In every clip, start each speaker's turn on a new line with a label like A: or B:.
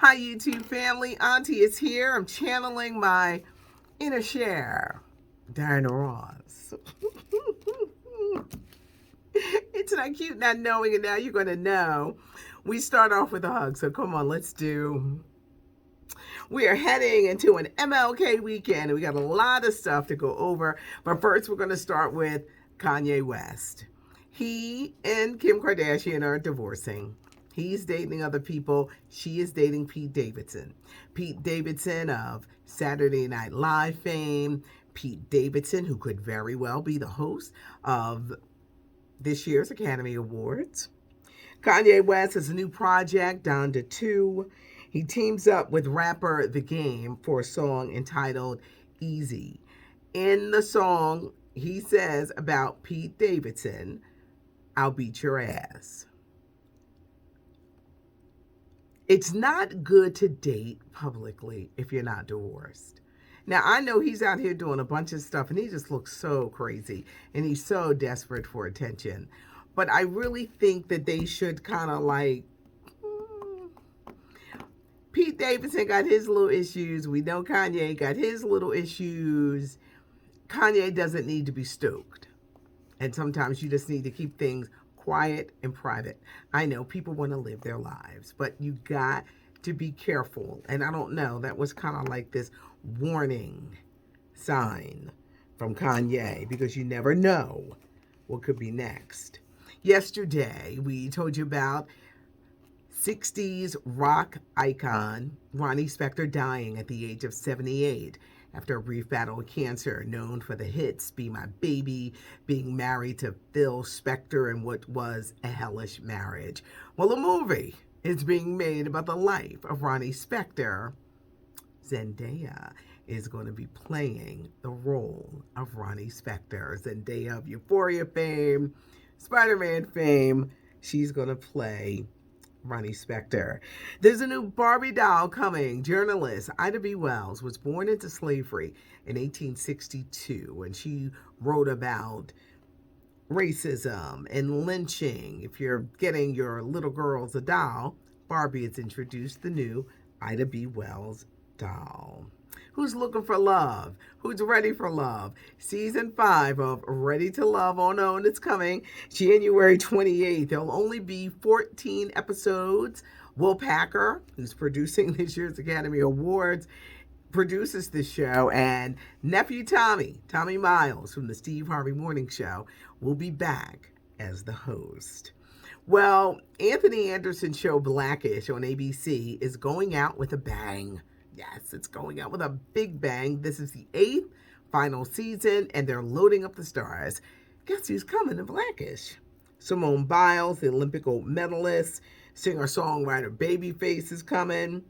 A: Hi, YouTube family. Auntie is here. I'm channeling my inner share, Diana Ross. It's not cute not knowing, and now you're going to know. We start off with a hug, so come on, let's do. We are heading into an MLK weekend, and we got a lot of stuff to go over. But first, we're going to start with Kanye West. He and Kim Kardashian are divorcing. He's dating other people. She is dating Pete Davidson. Pete Davidson of Saturday Night Live fame. Pete Davidson, who could very well be the host of this year's Academy Awards. Kanye West has a new project, Down to Two. He teams up with rapper The Game for a song entitled Easy. In the song, he says about Pete Davidson, I'll beat your ass. It's not good to date publicly if you're not divorced. Now, I know he's out here doing a bunch of stuff and he just looks so crazy and he's so desperate for attention. But I really think that they should kind of like. Pete Davidson got his little issues. We know Kanye got his little issues. Kanye doesn't need to be stoked. And sometimes you just need to keep things quiet and private. I know people want to live their lives, but you got to be careful. And I don't know, that was kind of like this warning sign from Kanye because you never know what could be next. Yesterday, we told you about 60s rock icon Ronnie Spector dying at the age of 78 after a brief battle with cancer, known for the hits Be My Baby, being married to Phil Spector, and what was a hellish marriage. Well, a movie is being made about the life of Ronnie Spector. Zendaya is going to be playing the role of Ronnie Spector. Zendaya of Euphoria fame, Spider-Man fame. She's going to play Ronnie Spector. There's a new Barbie doll coming. Journalist Ida B. Wells was born into slavery in 1862, and she wrote about racism and lynching. If you're getting your little girls a doll, Barbie has introduced the new Ida B. Wells doll. Who's looking for love? Who's ready for love? Season 5 of Ready to Love on OWN is coming January 28th. There'll only be 14 episodes. Will Packer, who's producing this year's Academy Awards, produces this show, and nephew Tommy Miles from the Steve Harvey Morning Show, will be back as the host. Well, Anthony Anderson's show Blackish on ABC is going out with a bang. Yes, it's going out with a big bang. This is the 8th final season, and they're loading up the stars. Guess who's coming to Blackish? Simone Biles, the Olympic gold medalist, singer-songwriter Babyface is coming,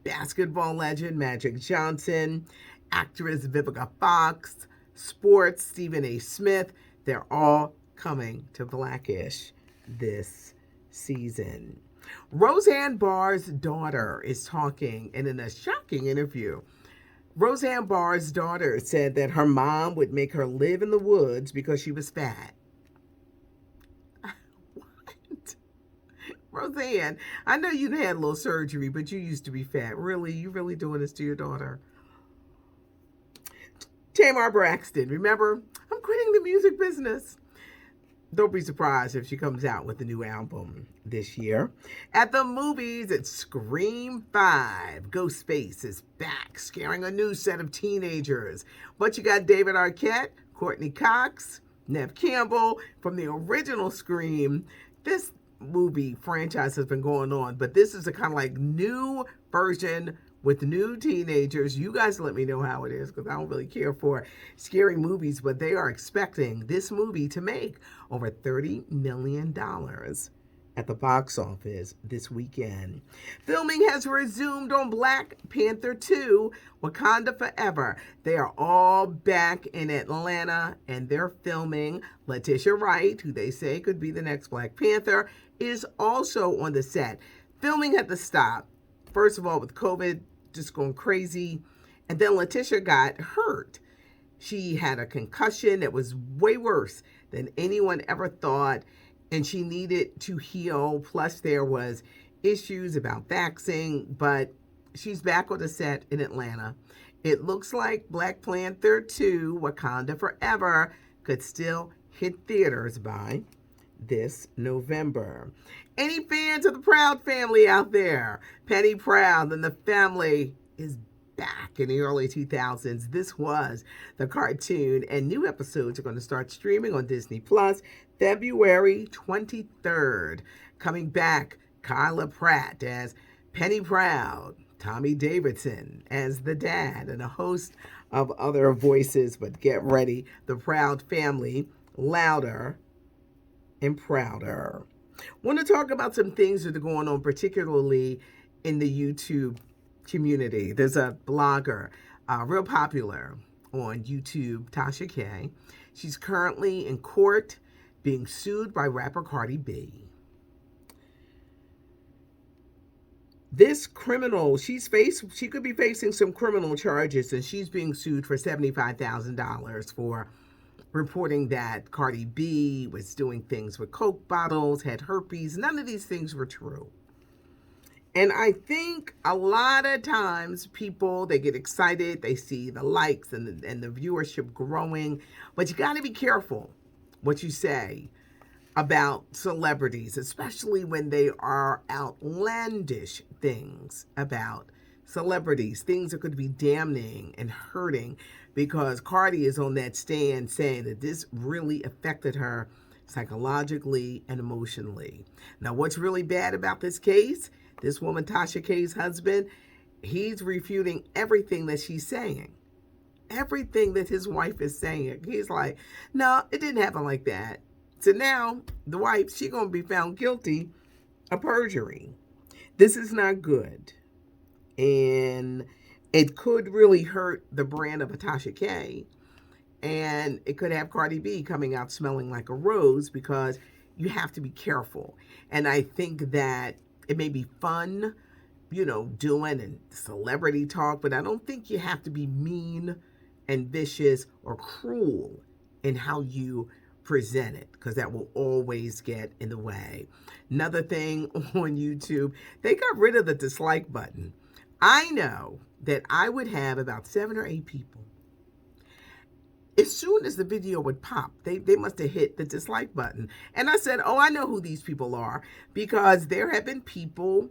A: basketball legend Magic Johnson, actress Vivica Fox, sports Stephen A. Smith. They're all coming to Blackish this season. Roseanne Barr's daughter is talking, and in a shocking interview, Roseanne Barr's daughter said that her mom would make her live in the woods because she was fat. What? Roseanne, I know you had a little surgery, but you used to be fat. Really? You really doing this to your daughter? Tamar Braxton, remember? I'm quitting the music business. Don't be surprised if she comes out with a new album this year. At the movies, it's Scream 5. Ghostface is back, scaring a new set of teenagers. But you got David Arquette, Courtney Cox, Neve Campbell from the original Scream. This movie franchise has been going on, but this is a kind of like new version with new teenagers. You guys let me know how it is, because I don't really care for scary movies, but they are expecting this movie to make over $30 million at the box office this weekend. Filming has resumed on Black Panther 2, Wakanda Forever. They are all back in Atlanta, and they're filming. Letitia Wright, who they say could be the next Black Panther, is also on the set. Filming had to stop, first of all, with COVID just going crazy. And then Letitia got hurt. She had a concussion that was way worse than anyone ever thought, and she needed to heal. Plus, there was issues about vaxxing, but she's back on the set in Atlanta. It looks like Black Panther 2, Wakanda Forever, could still hit theaters by this November. Any fans of the Proud family out there? Penny Proud and the family is back in the early 2000s. This was the cartoon, and new episodes are going to start streaming on Disney Plus February 23rd. Coming back, Kyla Pratt as Penny Proud, Tommy Davidson as the dad, and a host of other voices. But get ready, the Proud family, louder and prouder. Want to talk about some things that are going on, particularly in the YouTube community. There's a blogger, real popular on YouTube, Tasha K. She's currently in court being sued by rapper Cardi B. This criminal, she could be facing some criminal charges, and she's being sued for $75,000 for reporting that Cardi B was doing things with Coke bottles, had herpes. None of these things were true. And I think a lot of times people, they get excited, they see the likes and the viewership growing, but you got to be careful what you say about celebrities, especially when they are outlandish things about celebrities, things that could be damning and hurting, because Cardi is on that stand saying that this really affected her psychologically and emotionally. Now, what's really bad about this case? This woman, Tasha K's husband, he's refuting everything that she's saying. Everything that his wife is saying. He's like, no, it didn't happen like that. So now the wife, she's going to be found guilty of perjury. This is not good. And it could really hurt the brand of Tasha K. And it could have Cardi B coming out smelling like a rose, because you have to be careful. And I think that it may be fun, doing and celebrity talk, but I don't think you have to be mean and vicious or cruel in how you present it, because that will always get in the way. Another thing on YouTube, they got rid of the dislike button. I know that I would have about 7 or 8 people. As soon as the video would pop, they must have hit the dislike button. And I said, oh, I know who these people are, because there have been people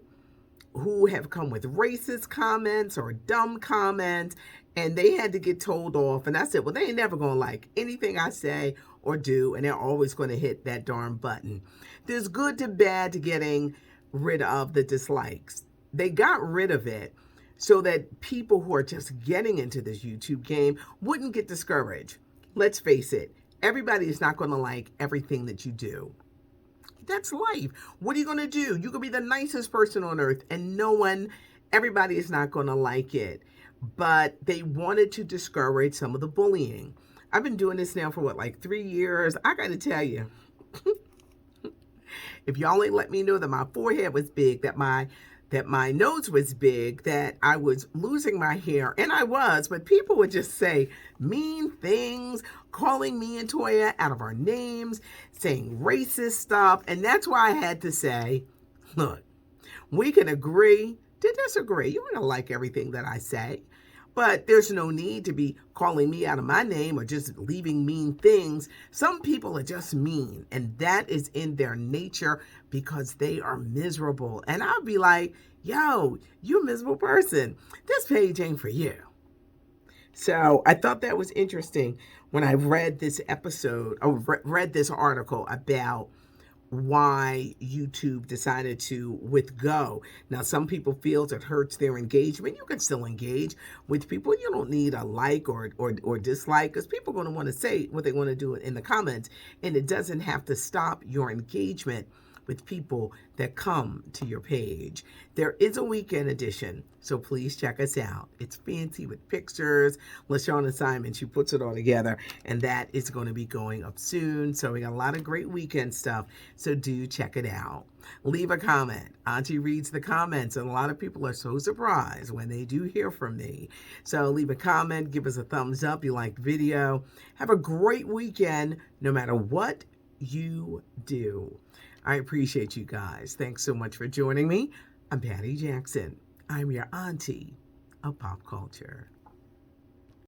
A: who have come with racist comments or dumb comments, and they had to get told off. And I said, well, they ain't never going to like anything I say or do, and they're always going to hit that darn button. There's good to bad to getting rid of the dislikes. They got rid of it so that people who are just getting into this YouTube game wouldn't get discouraged. Let's face it, everybody is not going to like everything that you do. That's life. What are you going to do? You could be the nicest person on earth, and everybody is not going to like it. But they wanted to discourage some of the bullying. I've been doing this now for 3 years. I got to tell you, if y'all ain't let me know that my forehead was big, that my nose was big, that I was losing my hair, and I was, but people would just say mean things, calling me and Toya out of our names, saying racist stuff, and that's why I had to say, look, we can agree to disagree. You're going to like everything that I say, but there's no need to be calling me out of my name or just leaving mean things. Some people are just mean, and that is in their nature because they are miserable. And I'll be like, yo, you a miserable person. This page ain't for you. So I thought that was interesting when I read this episode, or read this article about why YouTube decided to withgo. Now, some people feel it hurts their engagement. You can still engage with people. You don't need a like or dislike, because people are going to want to say what they want to do in the comments, and it doesn't have to stop your engagement with people that come to your page. There is a weekend edition, so please check us out. It's fancy with pictures. LaShawna Simon, she puts it all together, and that is going to be going up soon. So we got a lot of great weekend stuff, so do check it out. Leave a comment. Auntie reads the comments, and a lot of people are so surprised when they do hear from me. So leave a comment, give us a thumbs up. You like the video. Have a great weekend, no matter what you do. I appreciate you guys. Thanks so much for joining me. I'm Patty Jackson. I'm your auntie of pop culture.